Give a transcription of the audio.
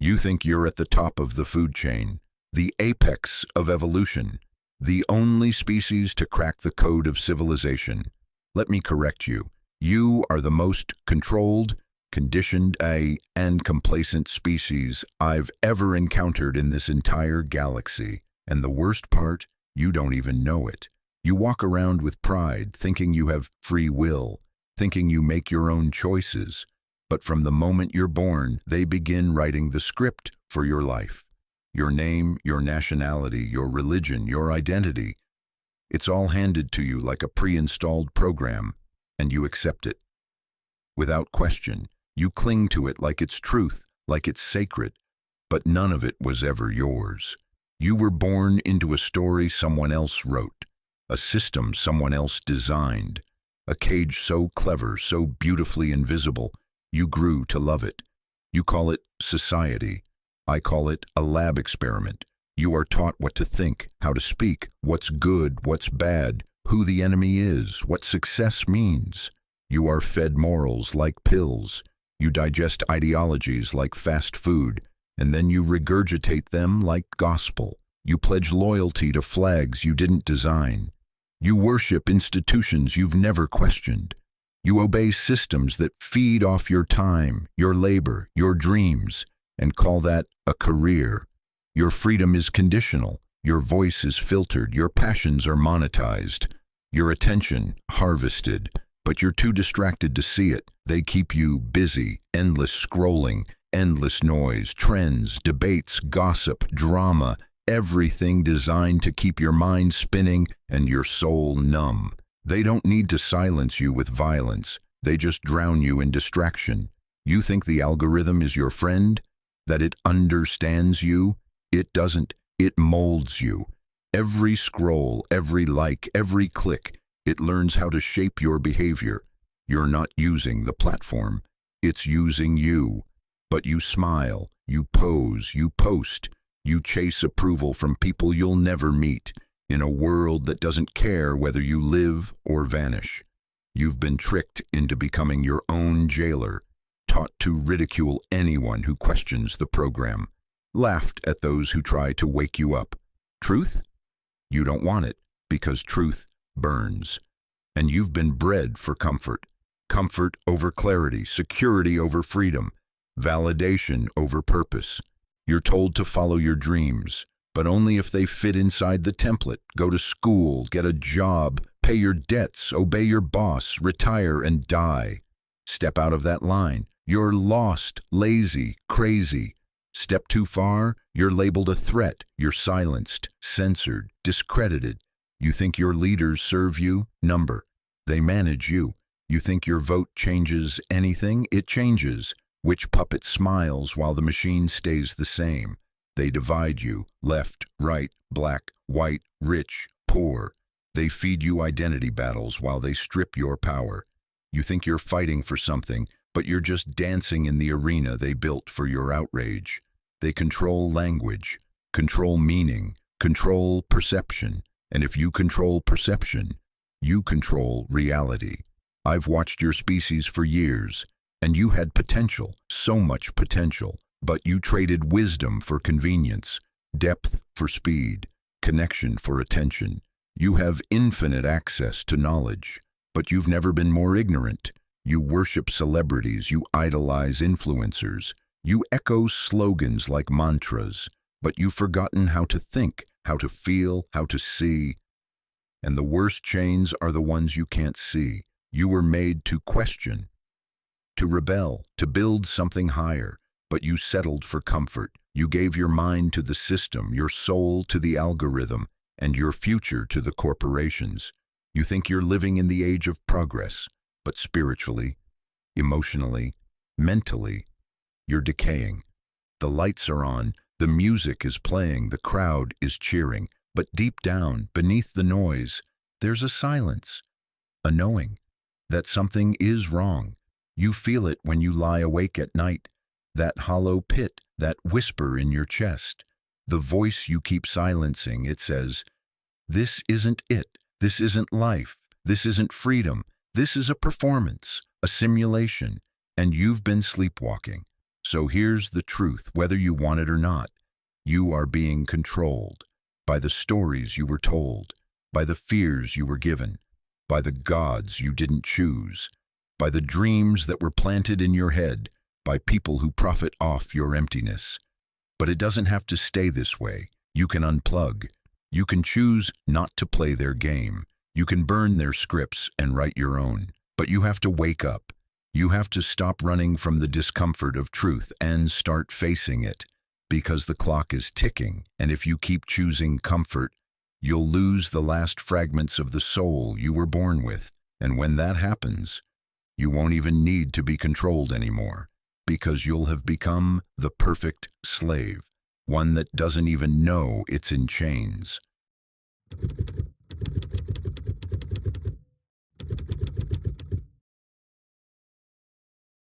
You think you're at the top of the food chain, the apex of evolution, the only species to crack the code of civilization. Let me correct you. You are the most controlled, conditioned, and complacent species I've ever encountered in this entire galaxy. And the worst part, you don't even know it. You walk around with pride, thinking you have free will, thinking you make your own choices. But from the moment you're born, they begin writing the script for your life. Your name, your nationality, your religion, your identity. It's all handed to you like a pre-installed program, and you accept it. Without question, you cling to it like it's truth, like it's sacred, but none of it was ever yours. You were born into a story someone else wrote, a system someone else designed, a cage so clever, so beautifully invisible, you grew to love it. You call it society. I call it a lab experiment. You are taught what to think, how to speak, what's good, what's bad, who the enemy is, what success means. You are fed morals like pills. You digest ideologies like fast food, and then you regurgitate them like gospel. You pledge loyalty to flags you didn't design. You worship institutions you've never questioned. You obey systems that feed off your time, your labor, your dreams, and call that a career. Your freedom is conditional. Your voice is filtered. Your passions are monetized. Your attention harvested. But you're too distracted to see it. They keep you busy, endless scrolling, endless noise, trends, debates, gossip, drama, everything designed to keep your mind spinning and your soul numb. They don't need to silence you with violence. They just drown you in distraction. You think the algorithm is your friend? That it understands you? It doesn't. It molds you. Every scroll, every like, every click, it learns how to shape your behavior. You're not using the platform. It's using you. But you smile, you pose, you post, you chase approval from people you'll never meet. In a world that doesn't care whether you live or vanish. You've been tricked into becoming your own jailer, taught to ridicule anyone who questions the program, laughed at those who try to wake you up. Truth? You don't want it, because truth burns. And you've been bred for comfort. Comfort over clarity, security over freedom, validation over purpose. You're told to follow your dreams, but only if they fit inside the template. Go to school, get a job, pay your debts, obey your boss, retire and die. Step out of that line. You're lost, lazy, crazy. Step too far, you're labeled a threat. You're silenced, censored, discredited. You think your leaders serve you? Number. They manage you. You think your vote changes anything? It changes. Which puppet smiles while the machine stays the same? They divide you, left, right, black, white, rich, poor. They feed you identity battles while they strip your power. You think you're fighting for something, but you're just dancing in the arena they built for your outrage. They control language, control meaning, control perception. And if you control perception, you control reality. I've watched your species for years, and you had potential, so much potential. But you traded wisdom for convenience, depth for speed, connection for attention. You have infinite access to knowledge, but you've never been more ignorant. You worship celebrities, you idolize influencers, you echo slogans like mantras, but you've forgotten how to think, how to feel, how to see. And the worst chains are the ones you can't see. You were made to question, to rebel, to build something higher. But you settled for comfort. You gave your mind to the system, your soul to the algorithm, and your future to the corporations. You think you're living in the age of progress, but spiritually, emotionally, mentally, you're decaying. The lights are on, the music is playing, the crowd is cheering, but deep down, beneath the noise, there's a silence, a knowing that something is wrong. You feel it when you lie awake at night. That hollow pit, that whisper in your chest, the voice you keep silencing, it says, this isn't it, this isn't life, this isn't freedom, this is a performance, a simulation, and you've been sleepwalking. So here's the truth, whether you want it or not. You are being controlled by the stories you were told, by the fears you were given, by the gods you didn't choose, by the dreams that were planted in your head, by people who profit off your emptiness. But it doesn't have to stay this way. You can unplug. You can choose not to play their game. You can burn their scripts and write your own. But you have to wake up. You have to stop running from the discomfort of truth and start facing it, because the clock is ticking, and if you keep choosing comfort, you'll lose the last fragments of the soul you were born with. And when that happens, you won't even need to be controlled anymore, because you'll have become the perfect slave, one that doesn't even know it's in chains.